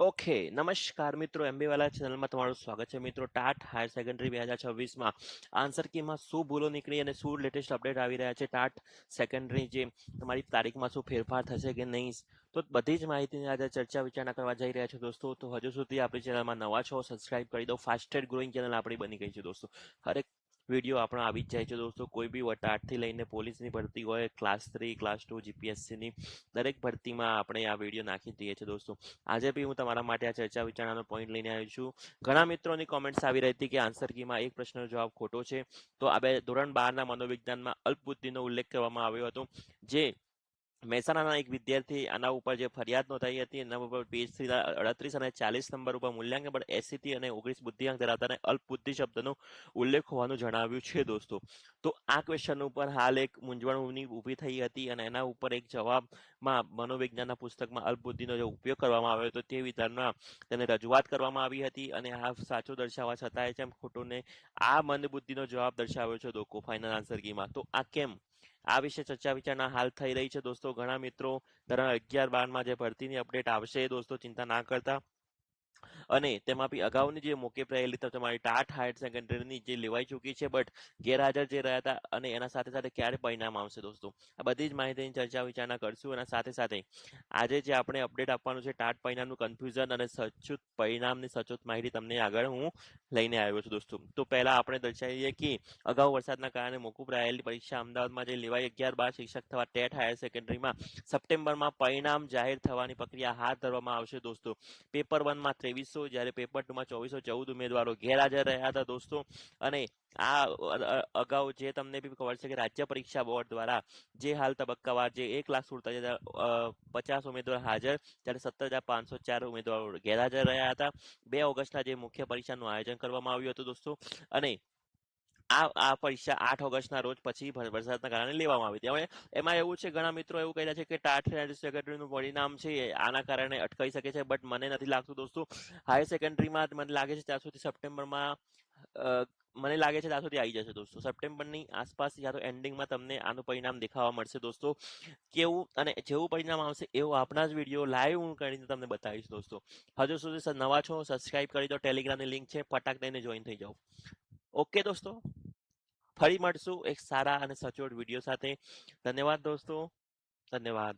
Okay, નમસ્કાર મિત્રો, એમબીવાલા ચેનલમાં તમારું સ્વાગત છે મિત્રો. ટાટ હાયર સેકન્ડરી 2026માં આન્સર કીમાં શું ભૂલો નીકળી અને શું લેટેસ્ટ અપડેટ આવી રહ્યા છે, ટાટ સેકન્ડરી જે તમારી તારીખમાં શું ફેરફાર થશે કે નહીં, તો બધી જ માહિતીની આજે ચર્ચા વિચારણા કરવા જઈ રહ્યા છે દોસ્તો. તો હજુ સુધી આપણી ચેનલમાં નવા છો, સબસ્ક્રાઇબ કરી દો. ફાસ્ટેસ્ટ ગ્રોઈંગ ચેનલ આપણી બની ગઈ છે દોસ્તો. હરેક વિડીયો આપણો આવી જ જાય છે દોસ્તો. કોઈ બી ટાટથી લઈને પોલીસની ભરતી હોય, ક્લાસ 3 ક્લાસ 2 જીપીએસસીની દરેક ભરતીમાં આપણે આ વિડીયો નાખી દઈએ છીએ દોસ્તો. આજે બી હું તમારા માટે આ ચર્ચા વિચારણાનો પોઈન્ટ લઈને આવ્યો છું. ઘણા મિત્રોની કોમેન્ટ્સ આવી રહી હતી કે આન્સર કીમાં એક પ્રશ્નનો જવાબ ખોટો છે. તો આ ધોરણ 12ના મનોવિજ્ઞાનમાં અલ્પબુદ્ધિનો ઉલ્લેખ કરવામાં આવ્યો હતો, જે મહેસાણાના એક વિદ્યાર્થી આના ઉપર જે ફરિયાદ નોંધાઈ હતી એના ઉપર પેજ 38 અને 40 નંબર ઉપર મૂલ્યાંકન પર 80 થી અને 19 બુદ્ધિઆંક ધરાવતા અને અલ્પબુદ્ધિ શબ્દનો ઉલ્લેખ હોવાનું જણાવ્યું છે દોસ્તો. તો આ ક્વેશ્ચન ઉપર હાલ એક મૂંઝવણ ઊભી થઈ હતી અને એના ઉપર એક જવાબમાં મનોવિજ્ઞાનના પુસ્તકમાં અલ્પબુદ્ધિનો જે ઉપયોગ કરવામાં આવ્યો હતો તે વિધાનમાં તેને રજૂઆત કરવામાં આવી હતી અને આ સાચું દર્શાવવા છતાંય જેમ ખોટુંને આ મંદબુદ્ધિનો જવાબ દર્શાવ્યો છે લોકો ફાઇનલ આન્સર કીમાં. તો આ કેમ, આ વિશે ચર્ચા વિચારણા હાલ થઈ રહી છે દોસ્તો. ઘણા મિત્રો ધોરણ 11-12માં જે ભરતીની અપડેટ આવશે દોસ્તો, ચિંતા ના કરતા. અને તેમાં બી અગાઉની જે મોકેપ રહેલી તો તમારી ટાટ હાયર સેકન્ડરીની જે લેવાઈ ચૂકી છે, બટ ગેરહાજર જે રહ્યા હતા અને એના સાથે સાથે ક્યારે પરિણામ આવશે દોસ્તો, આ બધી જ માહિતીની ચર્ચા વિચારણા કરશું. અને સાથે સાથે આજે જે આપણે અપડેટ આપવાનું છે ટાટ પરિણામનું કન્ફ્યુઝન અને સચોટ પરિણામની સચોટ માહિતી તમને આગળ હું લઈને આવ્યો છું દોસ્તો. તો પહેલા આપણે દર્શાવીએ કે અગાઉ વરસાદના કારણે મોકૂફ રહેલી પરીક્ષા અમદાવાદમાં જે લેવાઈ 11-12 શિક્ષક થવા ટેટ હાયર સેકન્ડરીમાં સપ્ટેમ્બરમાં પરિણામ જાહેર થવાની પ્રક્રિયા હાથ ધરવામાં આવશે દોસ્તો. પેપર 1માં 2300, જ્યારે પેપર 2માં 2414 ઉમેદવારો ગેરહાજર રહ્યા હતા દોસ્તો. અને આ અગાઉ જે તમને બી ખબર છે કે રાજ્ય પરીક્ષા બોર્ડ દ્વારા જે હાલ તબક્કાવાર જે 1,47,050 ઉમેદવાર હાજર, ત્યારે 17,504 ઉમેદવારો ગેરહાજર રહ્યા હતા. 2 ઓગસ્ટના જે મુખ્ય પરીક્ષાનું આયોજન કરવામાં આવ્યું હતું દોસ્તો. અને આ પરીક્ષા 8 ઓગસ્ટના રોજ પછી વરસાદના કારણે લેવામાં આવી હતી. હવે એમાં એવું છે, ઘણા મિત્રો એવું કહી રહ્યા છે કે ટાટ હાયર સેકન્ડરીનું પરિણામ છે આના કારણે અટકાઈ શકે છે, બટ મને નથી લાગતું દોસ્તો. હાયર સેકન્ડરીમાં મને લાગે છે ત્યાં સુધી સપ્ટેમ્બરમાં મને લાગે છે ત્યાં સુધી આવી જશે દોસ્તો. સપ્ટેમ્બરની આસપાસ યા તો એન્ડિંગમાં તમને આનું પરિણામ દેખાવા મળશે દોસ્તો. કેવું અને જેવું પરિણામ આવશે એવું આપણા જ વિડીયો લાઈવ હું કરીને તમને બતાવીશ દોસ્તો. હજુ સુધી નવા છો, સબસ્ક્રાઇબ કરી દો. ટેલિગ્રામની લિંક છે, ફટાક દઈને જોઈન થઈ જાઓ. ઓકે દોસ્તો, ફરી મળશું એક સારા અને સચોટ વિડીયો સાથે. ધન્યવાદ દોસ્તો, ધન્યવાદ.